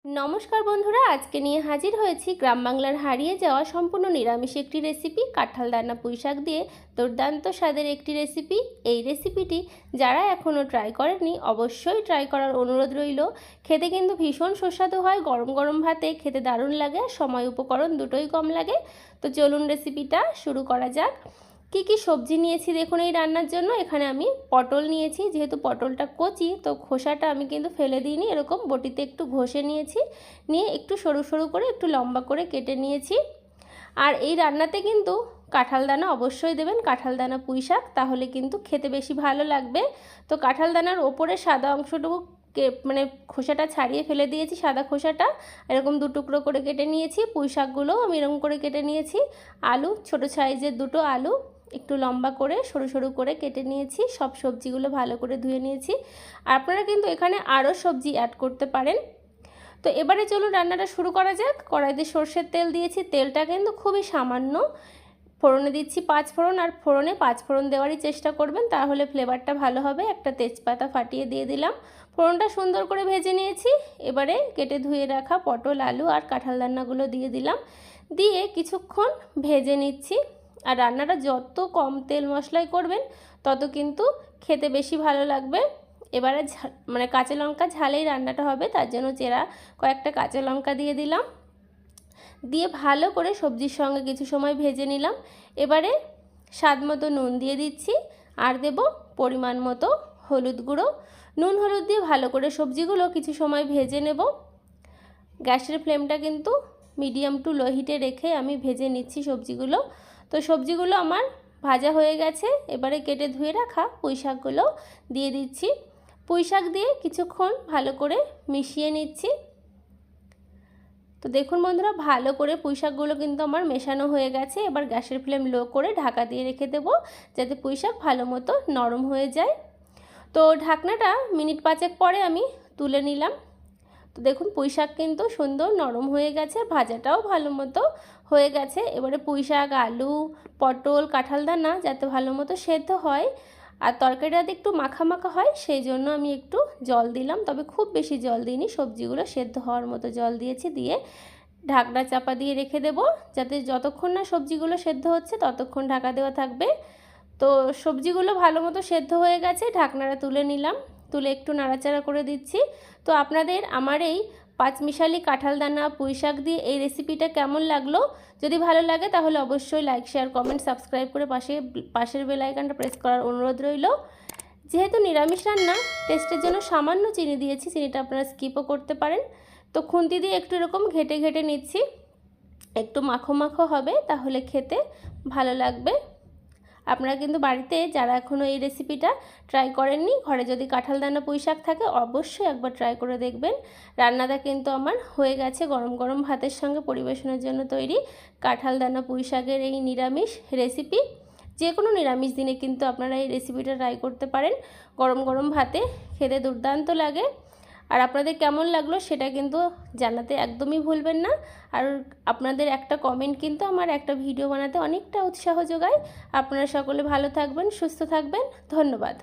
নমস্কার বন্ধুরা, আজকে নিয়ে হাজির হয়েছি গ্রাম বাংলার হারিয়ে যাওয়া সম্পূর্ণ নিরামিষ একটি রেসিপি, কাঁঠাল দানা পুঁইশাক দিয়ে দুর্দান্ত স্বাদের একটি রেসিপি। এই রেসিপিটি যারা এখনও ট্রাই করেননি অবশ্যই ট্রাই করার অনুরোধ রইল। খেতে কিন্তু ভীষণ সুস্বাদু হয়, গরম গরম ভাতে খেতে দারুণ লাগে, সময় উপকরণ দুটোই কম লাগে। তো চলুন রেসিপিটা শুরু করা যাক। কি কি সবজি নিয়েছি দেখুন এই রান্নার জন্য। এখানে আমি পটল নিয়েছি, যেহেতু পটলটা কচি তো খোসাটা আমি কিন্তু ফেলে দিইনি, এরকম বটিতে একটু ঘষে নিয়েছি, নিয়ে একটু সরু সরু করে একটু লম্বা করে কেটে নিয়েছি। আর এই রান্নাতে কিন্তু কাঁঠাল দানা অবশ্যই দেবেন, কাঁঠাল দানা পুঁইশাক, তাহলে কিন্তু খেতে বেশি ভালো লাগবে। তো কাঁঠাল দানার ওপরে সাদা অংশটুকু মানে খোসাটা ছাড়িয়ে ফেলে দিয়েছি, সাদা খোসাটা এরকম দু টুকরো করে কেটে নিয়েছি। পুঁইশাকগুলোও আমি এরকম করে কেটে নিয়েছি। আলু, ছোটো সাইজের দুটো আলু একটু লম্বা করে সরু সরু করে কেটে নিয়েছি। সব সবজিগুলো ভালো করে ধুয়ে নিয়েছি। আর আপনারা কিন্তু এখানে আরও সবজি অ্যাড করতে পারেন। তো এবারে চলুন রান্নাটা শুরু করা যাক। কড়াইতে সর্ষের তেল দিয়েছি, তেলটা কিন্তু খুবই সামান্য। ফোড়নে দিচ্ছি 5 ফোড়ন, আর ফোড়নে 5 ফোড়ন দেওয়ারই চেষ্টা করবেন, তাহলে ফ্লেভারটা ভালো হবে। একটা তেজপাতা ফাটিয়ে দিয়ে দিলাম। ফোড়নটা সুন্দর করে ভেজে নিয়েছি। এবারে কেটে ধুয়ে রাখা পটল, আলু আর কাঁঠাল দানাগুলো দিয়ে দিলাম, দিয়ে কিছুক্ষণ ভেজে নিচ্ছি। আর রান্নাটা যত কম তেল মশলায় করবেন তত কিন্তু খেতে বেশি ভালো লাগবে। এবারে মানে কাঁচা লঙ্কা ঝালেই রান্নাটা হবে, তার জন্য চেরা কয়েকটা কাঁচা লঙ্কা দিয়ে দিলাম, দিয়ে ভালো করে সবজির সঙ্গে কিছু সময় ভেজে নিলাম। এবারে স্বাদ মতো নুন দিয়ে দিচ্ছি, আর দেব পরিমাণ মতো হলুদ গুঁড়ো। নুন হলুদ দিয়ে ভালো করে সবজিগুলো কিছু সময় ভেজে নেব। গ্যাসের ফ্লেমটা কিন্তু মিডিয়াম টু লো হিটে রেখে আমি ভেজে নিচ্ছি সবজিগুলো। তো সবজিগুলো আমার ভাজা হয়ে গেছে। এবারে কেটে ধুয়ে রাখা পুঁইশাকগুলো দিয়ে দিচ্ছি। পুঁইশাক দিয়ে কিছুক্ষণ ভালো করে মিশিয়ে নিচ্ছি। তো দেখুন বন্ধুরা, ভালো করে পুঁইশাকগুলো কিন্তু আমার মেশানো হয়ে গেছে। এবার গ্যাসের ফ্লেম লো করে ঢাকা দিয়ে রেখে দেবো, যাতে পুঁইশাক ভালো মতো নরম হয়ে যায়। তো ঢাকনাটা মিনিট 5 পরে আমি তুলে নিলাম। তো দেখুন পুঁইশাক কিন্তু সুন্দর নরম হয়ে গেছে, ভাজাটাও ভালো মতো হয়ে গেছে। এবারে পুঁইশাক, আলু, পটল, কাঁঠাল দানা যাতে ভালো মতো সেদ্ধ হয় আর তরকারিটাতে একটু মাখা মাখা হয়, সেই জন্য আমি একটু জল দিলাম, তবে খুব বেশি জল দিইনি, সবজিগুলো সেদ্ধ হওয়ার মতো জল দিয়েছি। দিয়ে ঢাকনা চাপা দিয়ে রেখে দেবো, যাতে যতক্ষণ না সবজিগুলো সেদ্ধ হচ্ছে ততক্ষণ ঢাকা দেওয়া থাকবে। তো সবজিগুলো ভালো মতো সেদ্ধ হয়ে গেছে, ঢাকনাটা তুলে নিলাম, তুলে একটু নাড়াচাড়া করে দিচ্ছি। তো আপনাদের আমার এই পাঁচমিশালি কাঁঠাল দানা পুঁইশাক দিয়ে এই রেসিপিটা কেমন লাগলো? যদি ভালো লাগে তাহলে অবশ্যই লাইক, শেয়ার, কমেন্ট, সাবস্ক্রাইব করে পাশের বেল আইকনটা প্রেস করার অনুরোধ রইল। যেহেতু নিরামিষ রান্না, টেস্টের জন্য সামান্য চিনি দিয়েছি, চিনিটা আপনারা স্কিপও করতে পারেন। তো খুন্তি দিয়ে একটু এরকম ঘেটে ঘেটে নিচ্ছি, একটু মাখো মাখো হবে, তাহলে খেতে ভালো লাগবে। আপনারা কিন্তু বাড়িতে যারা এখনও এই রেসিপিটা ট্রাই করেননি, ঘরে যদি কাঁঠাল দানা পুঁইশাক থাকে অবশ্যই একবার ট্রাই করে দেখবেন। রান্নাটা কিন্তু আমার হয়ে গেছে, গরম গরম ভাতের সঙ্গে পরিবেশনের জন্য তৈরি কাঁঠাল দানা পুঁইশাকের এই নিরামিষ রেসিপি। যে কোনো নিরামিষ দিনে কিন্তু আপনারা এই রেসিপিটা ট্রাই করতে পারেন, গরম গরম ভাতে খেতে দুর্দান্ত লাগে। আর আপনাদের কেমন লাগলো সেটা কিন্তু জানাতে একদমই ভুলবেন না। আর আপনাদের একটা কমেন্ট কিন্তু আমার একটা ভিডিও বানাতে অনেকটা উৎসাহ যোগায়। আপনারা সকলে ভালো থাকবেন, সুস্থ থাকবেন। ধন্যবাদ।